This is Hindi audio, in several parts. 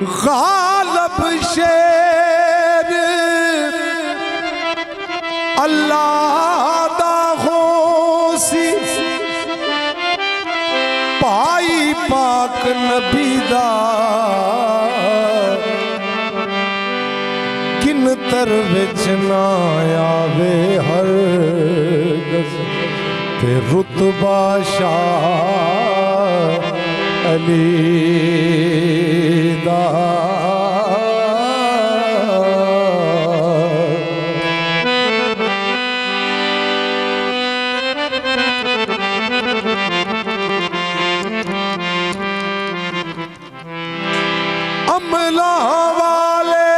गालब शेर अल्लाह दा होसी पाई पाक नबी दा किन तर विच ना आवे हर गज ते रुतबा शाह अली दा अमला वाले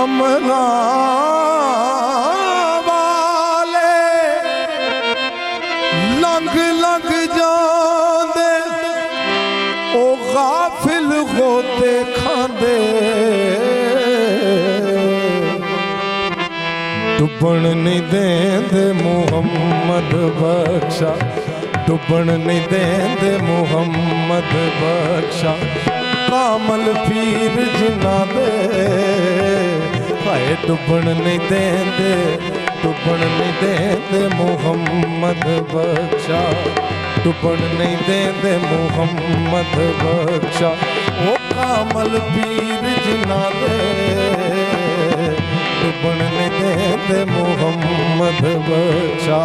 अमला वाले लंघ लंघ जांदे ओ गाफिल होते खांदे डुबण नहीं देंदे मुहम्मद बख्शा डुबण नहीं देंदे मुहम्मद बख्शा कामल पीर जिना दे हाय डुबण नहीं देंदे डुबण नहीं देंदे मुहम्मद बख्शा डुबण नहीं देंदे मुहम्मद बख्शा ओ कामल पीर जिना दे डुबण नहीं देंदे मुहम्मद बख्शा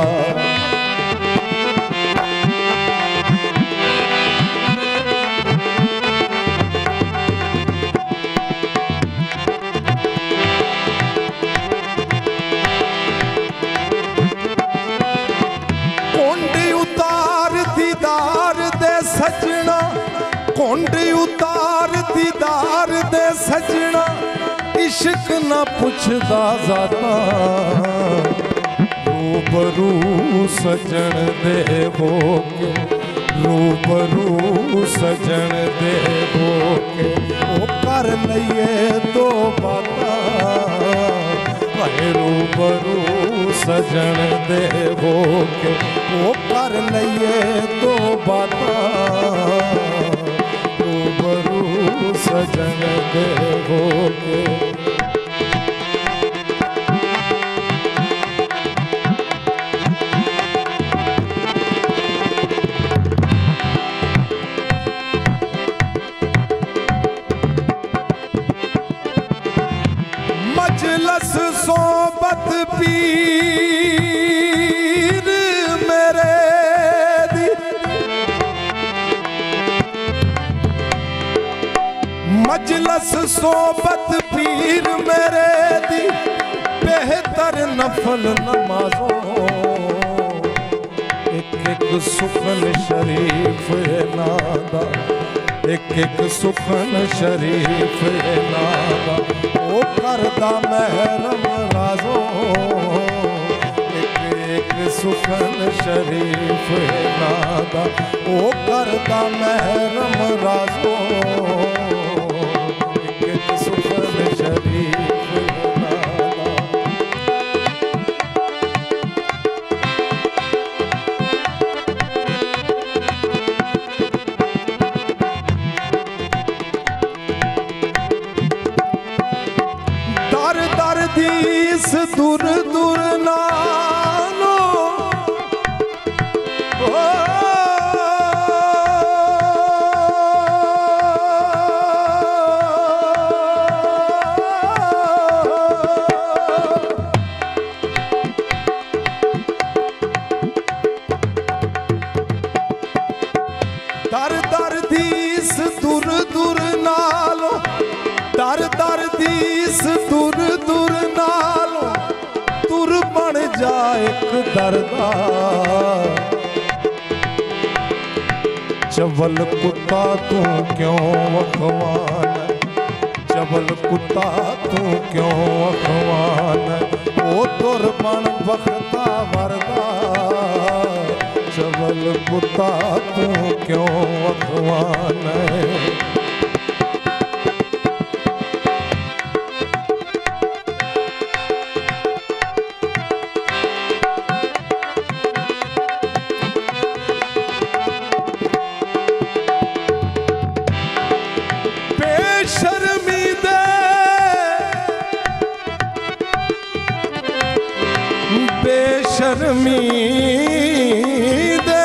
सजना कोंडी उतार दीदार दे सजना इश्क ना पुछदा जाता रूबरू सजन दे हो के रूबरू सजन दे हो के ओ कर लइए दो बाता रूबरू सजन दे हो के ओ कर लइए दो बाता रूबरू सजन दे हो के मजलस सोबत पीर मेरे दी मजलस सोबत पीर मेरे दी बेहतर नफल नमाजों एक एक सुखन शरीफ नादा एक एक सुखन शरीफ नादा ओ करदा महरम राजो एक एक सुखन शरीफ नादा ओ करदा महरम राजो एक एक सुखन शरीफ नादा दर दर दीस दूर दूर नालो दर दर दीस दूर दूर नालो दर दर दीस दूर दूर नालो तुर बन जा एक दरदा चवल कुत्ता तू क्यों अखवान चवल कुत्ता तू क्यों अखवान ओ तुर बन बखता वरदा चवल कुत्ता तू क्यों अखवान बेशर्मीदे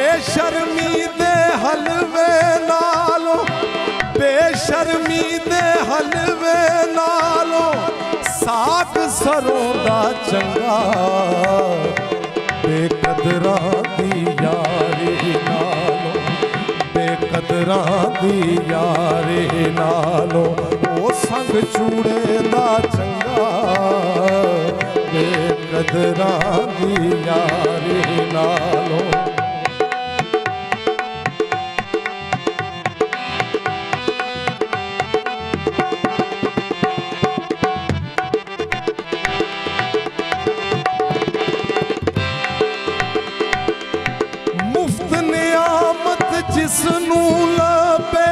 बेशर्मीदे हलवे नालो बेशर्मीदे हलवे नालो साग सरों दा चंगा बेकदरां दी यारी नालो बेकदरां दी यारी नालो ओ संग चूड़े दा चंगा बेकदरां दी यारी नालो जिसनू लभे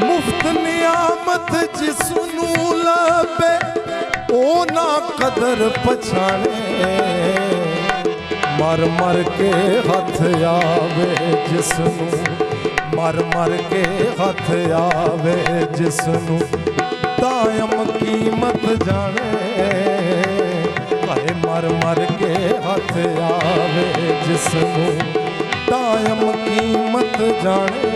मुफ्त नियामत जिसनू लभे ओ ना कदर पछाणे मर मर के हथ आवे जिसनू मर मर के हथ आवे जिसनू दायम कीमत जाने मर मर के हथ आवे जिसनू दायम कीमत जाने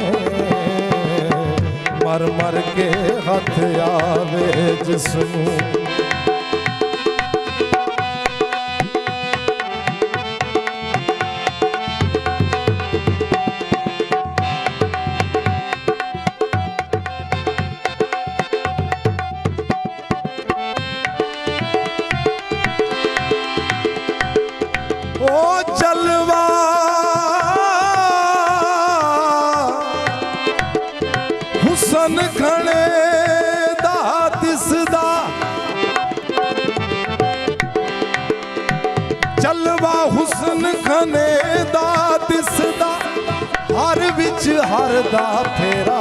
मर मर के हथ आवे जिसनू ओ जलवा हुसन घणे दा दिसदा जलवा हुसन घणे दा दिसदा हर विच हर दा फेरा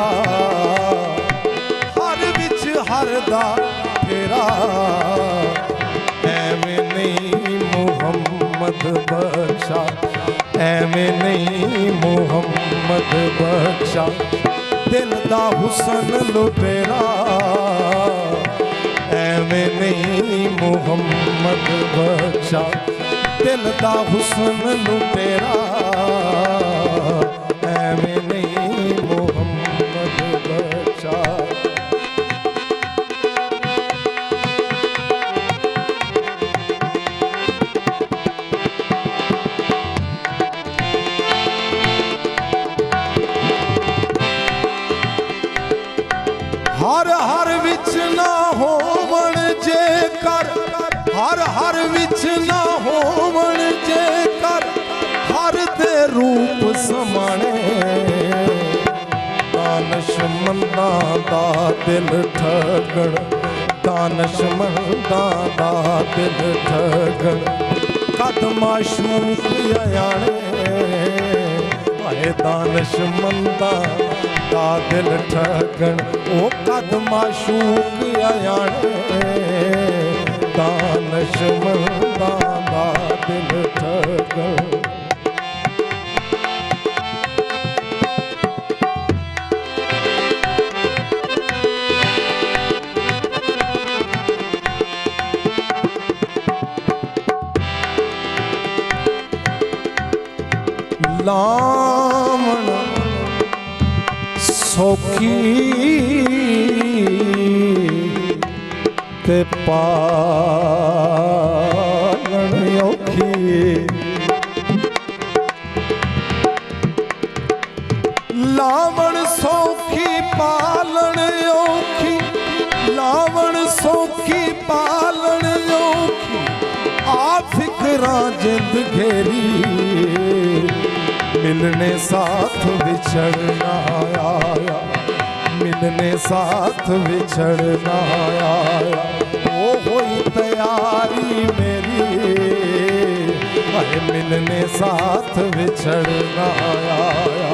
हर विच हर दा फेरा एवें नहीं मोहम्मद बख्शा एवें नहीं मोहम्मद बख्शा दिल दा हुसन लुटेरा एवें नहीं मोहम्मद बख्शा दिल दा हुसन लुटेरा एवें नहीं मोहम्मद बख्शा हर हर विच ना होवण जे कर हर हर विच ना होवण जे कर हर दे रूप समाणे दानशमंदा दा दिल ठगण दानशमंदा दा दिल ठगण कदमा शूक आयाणे आए दानशमंदा दा दिल ठगण ओ कदमा शूक आयाणे दानशमंदा दा दिल ठगण लावण सौखी ते पालण औखी लावण सौखी पालण औखी लावण सौखी पालण औखी आ फिकरां जिंद घेरी मिलने साथ विछड़ना आया मिलने साथ विछड़ना आया वो हुई तैयारी मेरी मिलने साथ विछड़ना आया